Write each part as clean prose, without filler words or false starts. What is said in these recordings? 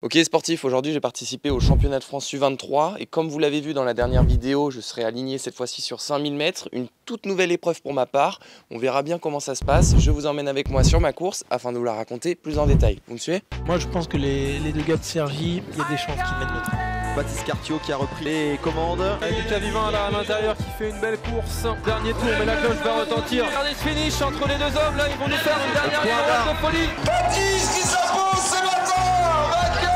Ok sportif, aujourd'hui j'ai participé au championnat de France U23 et comme vous l'avez vu dans la dernière vidéo, je serai aligné cette fois-ci sur 5000 mètres, une toute nouvelle épreuve pour ma part. On verra bien comment ça se passe, je vous emmène avec moi sur ma course afin de vous la raconter plus en détail. Vous me suivez? Moi je pense que les deux gars de Cergy, il y a des chances qu'ils mènent le train. Baptiste Cartiot qui a repris les commandes. Lucas Vivant là à l'intérieur qui fait une belle course. Dernier tour mais la cloche va retentir. Regardez ce finish entre les deux hommes là, ils vont nous faire une dernière épreuve de folie. Baptiste qui s'impose ce matin, vainqueur.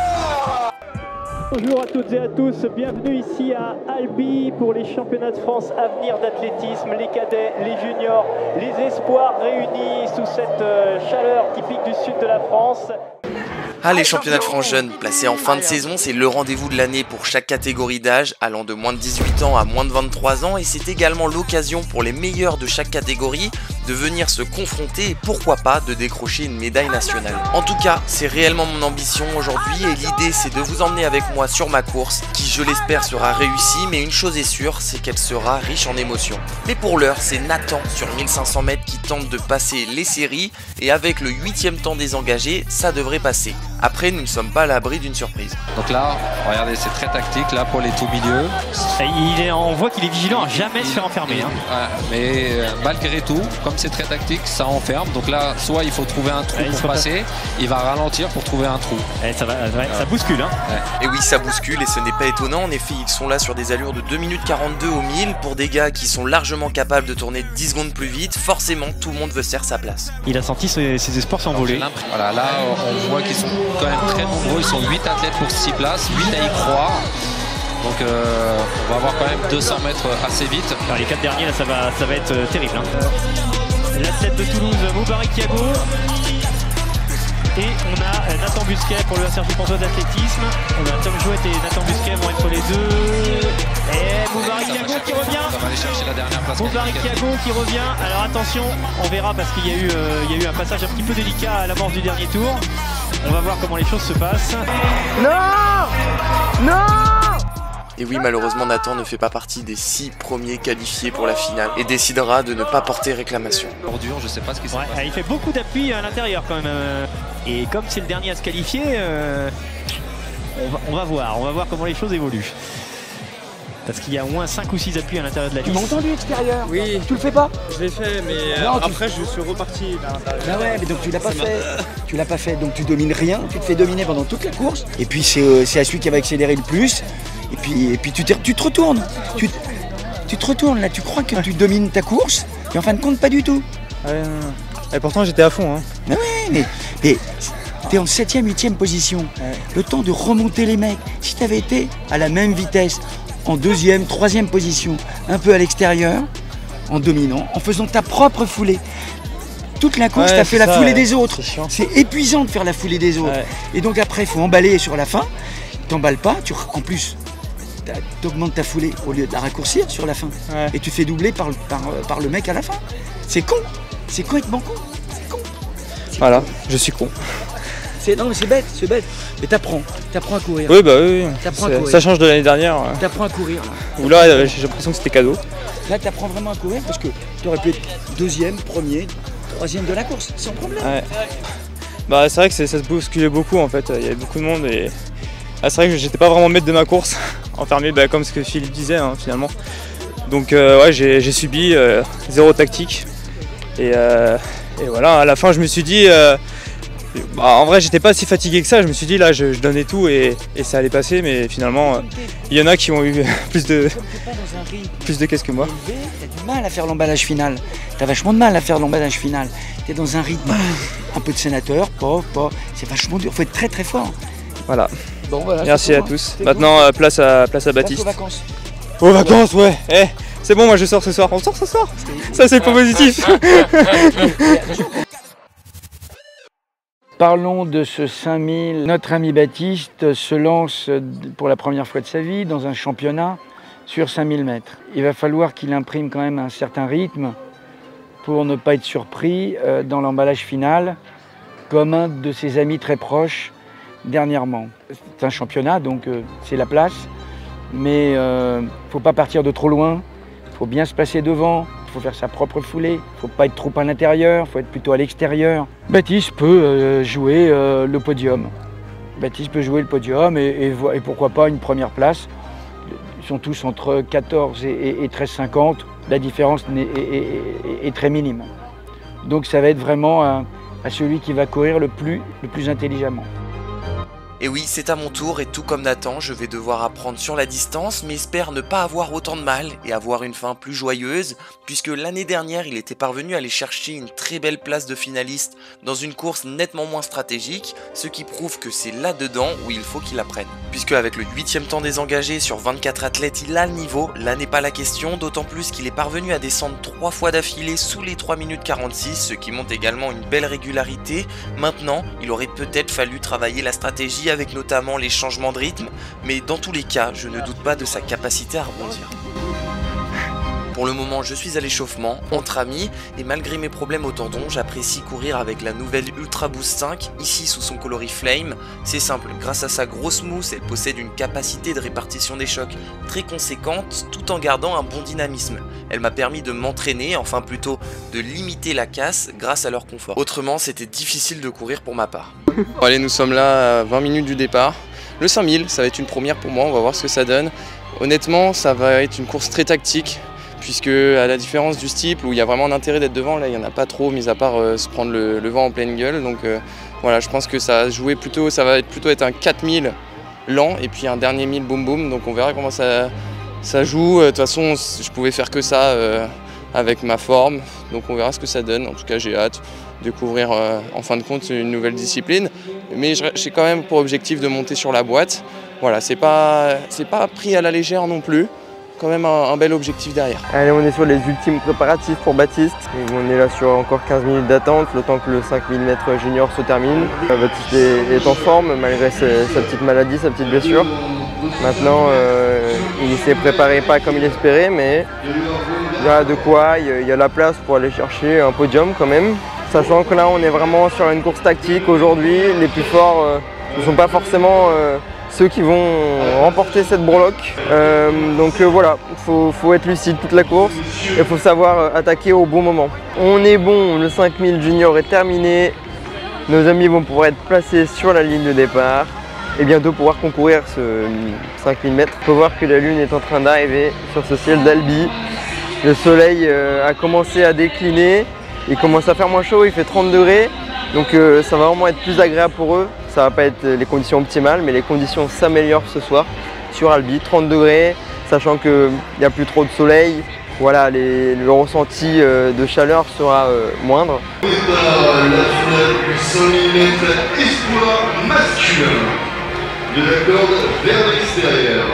Bonjour à toutes et à tous, bienvenue ici à Albi pour les championnats de France à venir d'athlétisme, les cadets, les juniors, les espoirs réunis sous cette chaleur typique du sud de la France. Ah, les championnats de France jeunes, placés en fin de saison, c'est le rendez-vous de l'année pour chaque catégorie d'âge, allant de moins de 18 ans à moins de 23 ans, et c'est également l'occasion pour les meilleurs de chaque catégorie de venir se confronter et pourquoi pas de décrocher une médaille nationale. En tout cas, c'est réellement mon ambition aujourd'hui et l'idée c'est de vous emmener avec moi sur ma course, qui je l'espère sera réussie, mais une chose est sûre, c'est qu'elle sera riche en émotions. Mais pour l'heure, c'est Nathan sur 1500 mètres qui tente de passer les séries, et avec le 8e temps désengagé, ça devrait passer. Après, nous ne sommes pas à l'abri d'une surprise. Donc là, regardez, c'est très tactique là pour les tout milieux. On voit qu'il est vigilant à jamais se faire enfermer. Hein. Ouais, mais malgré tout, comme c'est très tactique, ça enferme. Donc là, soit il faut trouver un trou pour passer, il va ralentir pour trouver un trou. Ça bouscule. Hein. Ouais. Et oui, ça bouscule et ce n'est pas étonnant. En effet, ils sont là sur des allures de 2 minutes 42 au 1000 pour des gars qui sont largement capables de tourner 10 secondes plus vite. Forcément, tout le monde veut se faire sa place. Il a senti ses espoirs s'envoler. Voilà, là, on voit qu'ils sont quand même très nombreux, ils sont 8 athlètes pour 6 places, 8 à y croire. Donc on va avoir quand même 200 mètres assez vite. Alors, les 4 derniers là ça va être terrible. Hein. L'athlète de Toulouse, Moubarak Yago. Et on a Nathan Busquet pour le Sergi Pontoise d'athlétisme. On a Tom Jouet et Nathan Busquet vont être les deux. Et Moubarak Yago qui revient. On va aller chercher la dernière place. Moubarak Yago qui revient. Alors attention, on verra parce qu'il y a eu un passage un petit peu délicat à l'amorce du dernier tour. On va voir comment les choses se passent. Non, non. Et oui, malheureusement, Nathan ne fait pas partie des 6 premiers qualifiés pour la finale et décidera de ne pas porter réclamation. Bordure, je sais pas ce qui s'est passé. Il fait beaucoup d'appui à l'intérieur quand même. Et comme c'est le dernier à se qualifier, on va voir comment les choses évoluent. Parce qu'il y a au moins 5 ou 6 appuis à l'intérieur de la piste. Tu m'as entendu extérieur? Oui. Tu le fais pas? Je l'ai fait mais non, après je suis reparti. Bah ouais, mais donc tu l'as pas fait. Tu l'as pas fait, donc tu domines rien, tu te fais dominer pendant toute la course. Et puis c'est à celui qui va accélérer le plus. Et puis tu te retournes. Tu te retournes là, tu crois que tu domines ta course, et en fin de compte pas du tout. Et pourtant j'étais à fond. Hein. Ah ouais, mais t'es en 7e, 8e position. Ouais. Le temps de remonter les mecs. Si t'avais été à la même vitesse, en 2e, 3e position, un peu à l'extérieur, en dominant, en faisant ta propre foulée. Toute la course, t'as fait la foulée des autres. C'est épuisant de faire la foulée des autres. Ouais. Et donc après, il faut emballer sur la fin. T'emballes pas, en plus, t'augmentes ta foulée au lieu de la raccourcir sur la fin. Ouais. Et tu fais doubler par le mec à la fin. C'est con. C'est complètement con. C'est con. Voilà, je suis con. Non mais c'est bête. Mais t'apprends à courir. Oui bah oui. Ça change de l'année dernière. T'apprends à courir là. Ou là j'ai l'impression que c'était cadeau. Là t'apprends vraiment à courir parce que t'aurais pu être 2e, 1er, 3e de la course, sans problème. Ouais. Bah c'est vrai que ça se bousculait beaucoup en fait, il y avait beaucoup de monde et c'est vrai que j'étais pas vraiment maître de ma course, enfermé comme ce que Philippe disait hein, finalement. Donc ouais j'ai subi 0 tactique et voilà, à la fin je me suis dit en vrai j'étais pas si fatigué que ça, je me suis dit là je donnais tout et ça allait passer, mais finalement il y en a qui ont eu plus de caisse que moi. T'as du mal à faire l'emballage final, t'as vachement de mal à faire l'emballage final. T'es dans un rythme un peu de sénateur, c'est vachement dur, faut être très très fort. Voilà. Bon, voilà, merci à tous. Maintenant place à Baptiste. Aux vacances, ouais. C'est bon, moi je sors ce soir. On sort ce soir. Ça c'est le point positif. Parlons de ce 5000. Notre ami Baptiste se lance pour la première fois de sa vie dans un championnat sur 5000 mètres. Il va falloir qu'il imprime quand même un certain rythme pour ne pas être surpris dans l'emballage final, comme un de ses amis très proches dernièrement. C'est un championnat, donc c'est la place, mais faut pas partir de trop loin, faut bien se placer devant. Il faut faire sa propre foulée, il ne faut pas être trop à l'intérieur, il faut être plutôt à l'extérieur. Baptiste peut jouer le podium. Baptiste peut jouer le podium et pourquoi pas une première place. Ils sont tous entre 14 et 13,50. La différence est très minime. Donc ça va être vraiment à celui qui va courir le plus intelligemment. Et oui, c'est à mon tour et tout comme Nathan, je vais devoir apprendre sur la distance, mais espère ne pas avoir autant de mal et avoir une fin plus joyeuse, puisque l'année dernière, il était parvenu à aller chercher une très belle place de finaliste dans une course nettement moins stratégique, ce qui prouve que c'est là-dedans où il faut qu'il apprenne. Puisque avec le 8e temps désengagé sur 24 athlètes, il a le niveau, là n'est pas la question, d'autant plus qu'il est parvenu à descendre 3 fois d'affilée sous les 3 minutes 46, ce qui montre également une belle régularité. Maintenant, il aurait peut-être fallu travailler la stratégie avec notamment les changements de rythme, mais dans tous les cas, je ne doute pas de sa capacité à rebondir. Pour le moment, je suis à l'échauffement, entre amis, et malgré mes problèmes au tendon, j'apprécie courir avec la nouvelle Ultra Boost 5, ici sous son coloris Flame. C'est simple, grâce à sa grosse mousse, elle possède une capacité de répartition des chocs très conséquente, tout en gardant un bon dynamisme. Elle m'a permis de m'entraîner, enfin plutôt de limiter la casse grâce à leur confort. Autrement, c'était difficile de courir pour ma part. Bon, allez, nous sommes là à 20 minutes du départ. Le 5000, ça va être une première pour moi, on va voir ce que ça donne. Honnêtement, ça va être une course très tactique, puisque à la différence du steeple où il y a vraiment un intérêt d'être devant, là il n'y en a pas trop, mis à part se prendre le vent en pleine gueule. Donc voilà, je pense que ça va plutôt être un 4000 lent et puis un dernier 1000 boum boum. Donc on verra comment ça joue. De toute façon, je pouvais faire que ça avec ma forme, donc on verra ce que ça donne. En tout cas, j'ai hâte de découvrir en fin de compte une nouvelle discipline, mais j'ai quand même pour objectif de monter sur la boîte. Voilà, c'est pas pris à la légère non plus. Quand même un bel objectif derrière. Allez, on est sur les ultimes préparatifs pour Baptiste. On est là sur encore 15 minutes d'attente, le temps que le 5000 mètres junior se termine. Baptiste est en forme malgré sa petite maladie, sa petite blessure. Maintenant, il ne s'est préparé pas comme il espérait, mais il y a de quoi, il y a la place pour aller chercher un podium quand même. Sachant que là, on est vraiment sur une course tactique aujourd'hui. Les plus forts ne sont pas forcément ceux qui vont remporter cette breloque. Donc voilà, il faut être lucide toute la course et il faut savoir attaquer au bon moment. On est bon, le 5000 junior est terminé. Nos amis vont pouvoir être placés sur la ligne de départ et bientôt pouvoir concourir ce 5000 mètres. Il faut voir que la lune est en train d'arriver sur ce ciel d'Albi. Le soleil a commencé à décliner, il commence à faire moins chaud, il fait 30 degrés. Donc ça va vraiment être plus agréable pour eux. Ça va pas être les conditions optimales, mais les conditions s'améliorent ce soir sur Albi, 30 degrés, sachant qu'il n'y a plus trop de soleil. Voilà, le ressenti de chaleur sera moindre. La finale du 100 000 mètres espoir masculin. De la corde vers l'extérieur.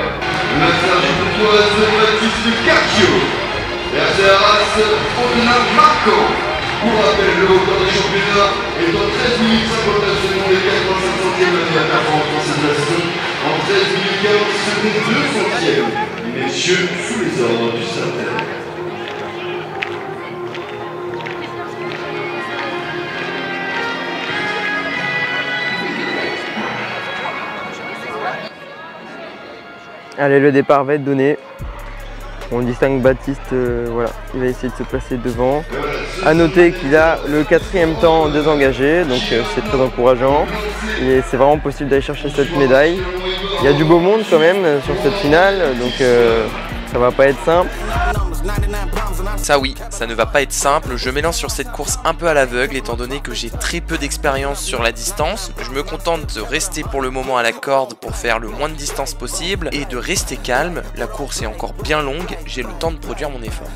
Le massage courtoise Baptiste Carcio. Vers la race Audena Marco. Pour rappel, le record des championnats est en 13 minutes 59 secondes et 85 centièmes de la performance française en 13 minutes 40 secondes 2 centièmes. Messieurs, sous les ordres du Sartel. Allez, le départ va être donné. On distingue Baptiste, voilà, il va essayer de se placer devant. A noter qu'il a le 4e temps désengagé, donc c'est très encourageant. Et c'est vraiment possible d'aller chercher cette médaille. Il y a du beau monde quand même sur cette finale, donc ça va pas être simple. Ça oui, ça ne va pas être simple, je m'élance sur cette course un peu à l'aveugle étant donné que j'ai très peu d'expérience sur la distance. Je me contente de rester pour le moment à la corde pour faire le moins de distance possible et de rester calme. La course est encore bien longue, j'ai le temps de produire mon effort.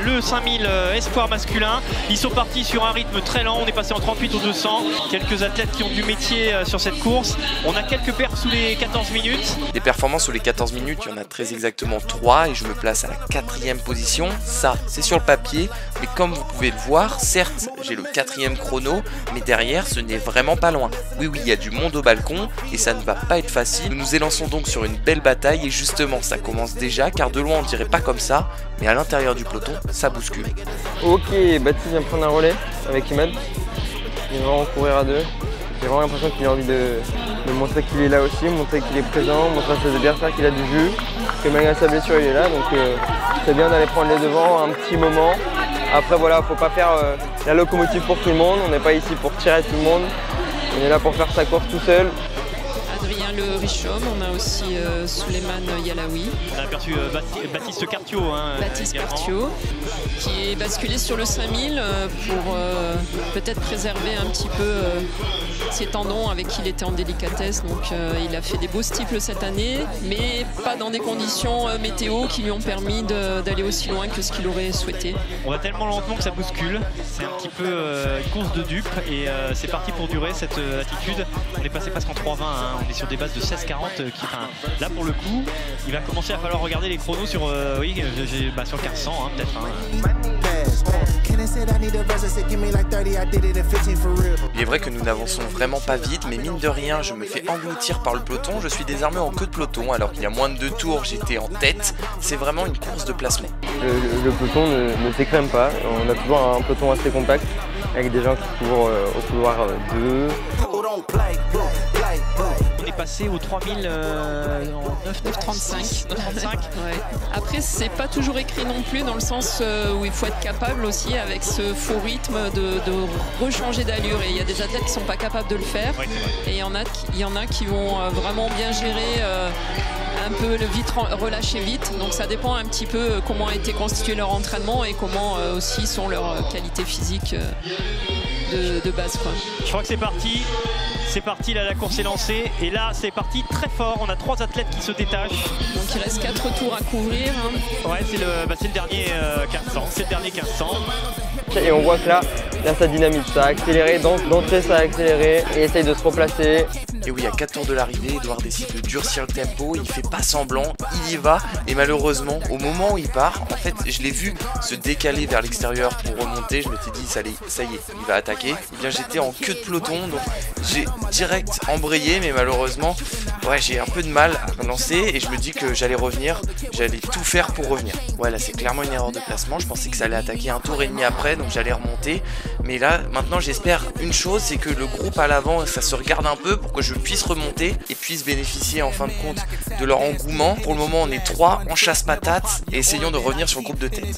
Le 5000 espoir masculin, ils sont partis sur un rythme très lent, on est passé en 38 au 200, quelques athlètes qui ont du métier sur cette course, on a quelques perfs sous les 14 minutes. Des performances sous les 14 minutes, il y en a très exactement 3 et je me place à la 4e position, ça c'est sur le papier, mais comme vous pouvez le voir, certes j'ai le 4e chrono, mais derrière ce n'est vraiment pas loin. Oui, il y a du monde au balcon et ça ne va pas être facile, nous nous élançons donc sur une belle bataille et justement ça commence déjà car de loin on dirait pas comme ça, mais à l'intérieur du peloton, ça bouscule. Ok, Baptiste vient prendre un relais avec Imad. Il va vraiment courir à deux. J'ai vraiment l'impression qu'il a envie de montrer qu'il est là aussi, montrer qu'il est présent, montrer à ses adversaires qu'il a du jus, que malgré sa blessure il est là. Donc c'est bien d'aller prendre les devants un petit moment. Après voilà, faut pas faire la locomotive pour tout le monde. On n'est pas ici pour tirer tout le monde. Il est là pour faire sa course tout seul. Adrien Le Richaume, on a aussi Souleymane Yalaoui. On a aperçu Baptiste Cartiot. Baptiste Cartiot, qui est basculé sur le 5000 pour peut-être préserver un petit peu ses tendons avec qui il était en délicatesse. Donc il a fait des beaux steeples cette année, mais pas dans des conditions météo qui lui ont permis d'aller aussi loin que ce qu'il aurait souhaité. On va tellement lentement que ça bouscule. C'est un petit peu une course de dupes et c'est parti pour durer cette attitude. On est passé presque en 3,20. On est sur des bases de 16,40 là pour le coup il va commencer à falloir regarder les chronos sur sur 1500 peut-être. Il est vrai que nous n'avançons vraiment pas vite, mais mine de rien je me fais engloutir par le peloton. Je suis désormais en queue de peloton alors qu'il y a moins de 2 tours j'étais en tête. C'est vraiment une course de placement. Le peloton ne s'écrème pas, on a toujours un peloton assez compact avec des gens qui courent au couloir 2. On est passé aux 3000 en 9,35. Ouais. Après, c'est pas toujours écrit non plus, dans le sens où il faut être capable aussi, avec ce faux rythme, de rechanger d'allure. Et il y a des athlètes qui sont pas capables de le faire. Ouais, et il y en a qui vont vraiment bien gérer un peu le vite, relâcher vite. Donc ça dépend un petit peu comment a été constitué leur entraînement et comment aussi sont leurs qualités physiques de base, quoi. Je crois que c'est parti. C'est parti, là la course est lancée et là c'est parti très fort, on a 3 athlètes qui se détachent. Donc il reste 4 tours à couvrir. Ouais, c'est le dernier 1500, c'est le dernier 1500. Et on voit que là ça dynamite, ça a accéléré, d'entrée ça a accéléré et essaye de se replacer. Et oui, à 4 tours de l'arrivée, Edouard décide de durcir le tempo, il fait pas semblant, il y va, et malheureusement, au moment où il part, en fait, je l'ai vu se décaler vers l'extérieur pour remonter, je m'étais dit, ça y est, il va attaquer. Et bien j'étais en queue de peloton, donc j'ai direct embrayé, mais malheureusement, ouais, j'ai un peu de mal à relancer, et je me dis que j'allais revenir, j'allais tout faire pour revenir. Ouais, là c'est clairement une erreur de placement, je pensais que ça allait attaquer un tour et demi après, donc j'allais remonter, mais là, maintenant j'espère une chose, c'est que le groupe à l'avant, ça se regarde un peu pour que je puisse remonter et puisse bénéficier en fin de compte de leur engouement. Pour le moment on est 3 en chasse-patate et essayons de revenir sur le groupe de tête.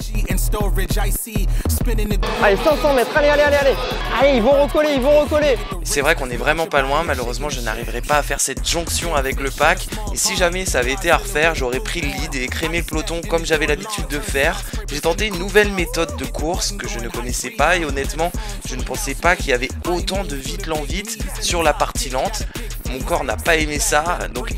Allez, 500 mètres, allez, ils vont recoller. C'est vrai qu'on est vraiment pas loin, malheureusement je n'arriverai pas à faire cette jonction avec le pack, et si jamais ça avait été à refaire, j'aurais pris le lead et écrémé le peloton comme j'avais l'habitude de faire. J'ai tenté une nouvelle méthode de course que je ne connaissais pas et honnêtement je ne pensais pas qu'il y avait autant de vite lent vite sur la partie lente. Mon corps n'a pas aimé ça, donc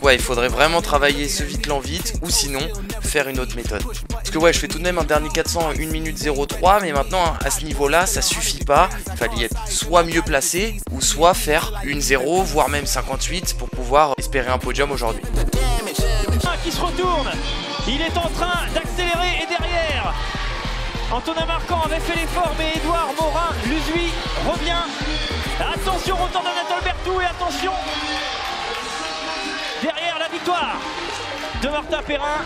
ouais, il faudrait vraiment travailler ce vite lent vite ou sinon faire une autre méthode. Parce que ouais, je fais tout de même un dernier 400 en 1 minute 03, mais maintenant à ce niveau là ça suffit pas, il fallait être soit mieux placé ou soit faire une 0 voire même 58 pour pouvoir espérer un podium aujourd'hui. Qui se retourne, il est en train d'accélérer et derrière Antonin Marquand avait fait l'effort, mais Edouard Morin-Luzuy revient. Attention au temps d'Anatole Berthoud et attention derrière la victoire de Martin Perrin.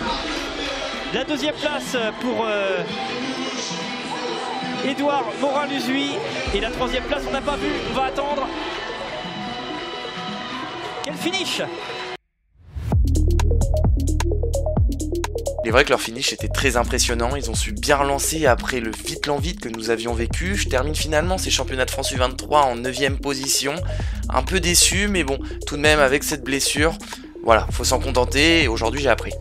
La 2e place pour Edouard Morin-Luzuy et la 3e place on n'a pas vu, on va attendre. Quel finish! Il est vrai que leur finish était très impressionnant, ils ont su bien relancer après le vite lent vite que nous avions vécu. Je termine finalement ces championnats de France U23 en 9e position, un peu déçu mais bon, tout de même avec cette blessure, voilà, faut s'en contenter et aujourd'hui j'ai appris.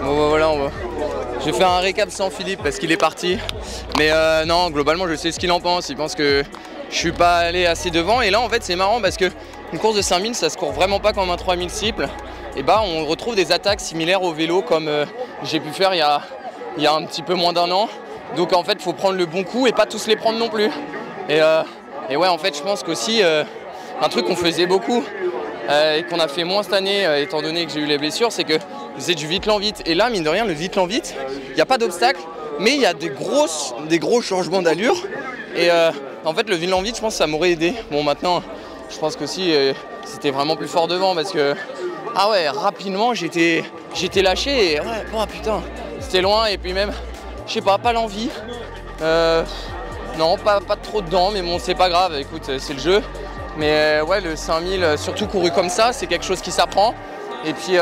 Bon voilà, je vais faire un récap sans Philippe parce qu'il est parti, mais non, globalement je sais ce qu'il en pense, il pense que je suis pas allé assez devant et là en fait c'est marrant parce que une course de 5000 ça se court vraiment pas comme un 3000 steeple et bah on retrouve des attaques similaires au vélo comme j'ai pu faire il y a un petit peu moins d'1 an, donc en fait il faut prendre le bon coup et pas tous les prendre non plus et ouais en fait je pense qu'aussi un truc qu'on faisait beaucoup et qu'on a fait moins cette année étant donné que j'ai eu les blessures, c'est que c'est du vite lent vite et là mine de rien le vite lent vite il n'y a pas d'obstacle mais il y a des gros changements d'allure et en fait le vite lent vite je pense que ça m'aurait aidé. Bon maintenant je pense qu'aussi c'était vraiment plus fort devant parce que ah ouais rapidement j'étais lâché et ouais oh putain c'était loin et puis même je sais pas l'envie non pas trop dedans mais bon c'est pas grave, écoute c'est le jeu, mais ouais le 5000 surtout couru comme ça c'est quelque chose qui s'apprend et puis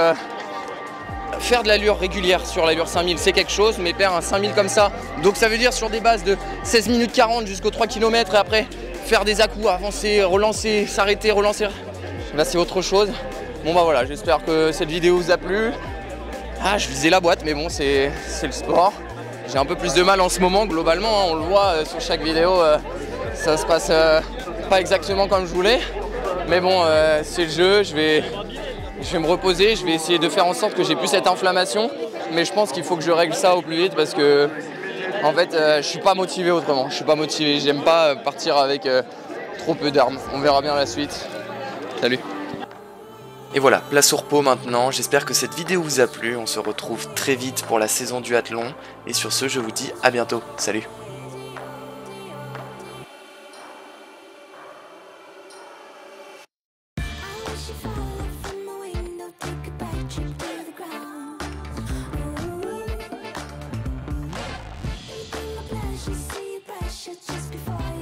faire de l'allure régulière sur l'allure 5000 c'est quelque chose, mais faire un 5000 comme ça, donc ça veut dire sur des bases de 16 minutes 40 jusqu'aux 3 km et après faire des à-coups, avancer, relancer, s'arrêter, relancer, là c'est autre chose. Bon bah voilà, j'espère que cette vidéo vous a plu. Ah, je visais la boîte, mais bon, c'est le sport. J'ai un peu plus de mal en ce moment, globalement, hein, on le voit sur chaque vidéo, ça se passe pas exactement comme je voulais. Mais bon, c'est le jeu, je vais me reposer, je vais essayer de faire en sorte que j'ai plus cette inflammation. Mais je pense qu'il faut que je règle ça au plus vite parce que, en fait, je suis pas motivé autrement. Je suis pas motivé, j'aime pas partir avec trop peu d'armes. On verra bien la suite. Salut. Et voilà, place au repos maintenant, j'espère que cette vidéo vous a plu, on se retrouve très vite pour la saison du duathlon, et sur ce je vous dis à bientôt, salut. Just before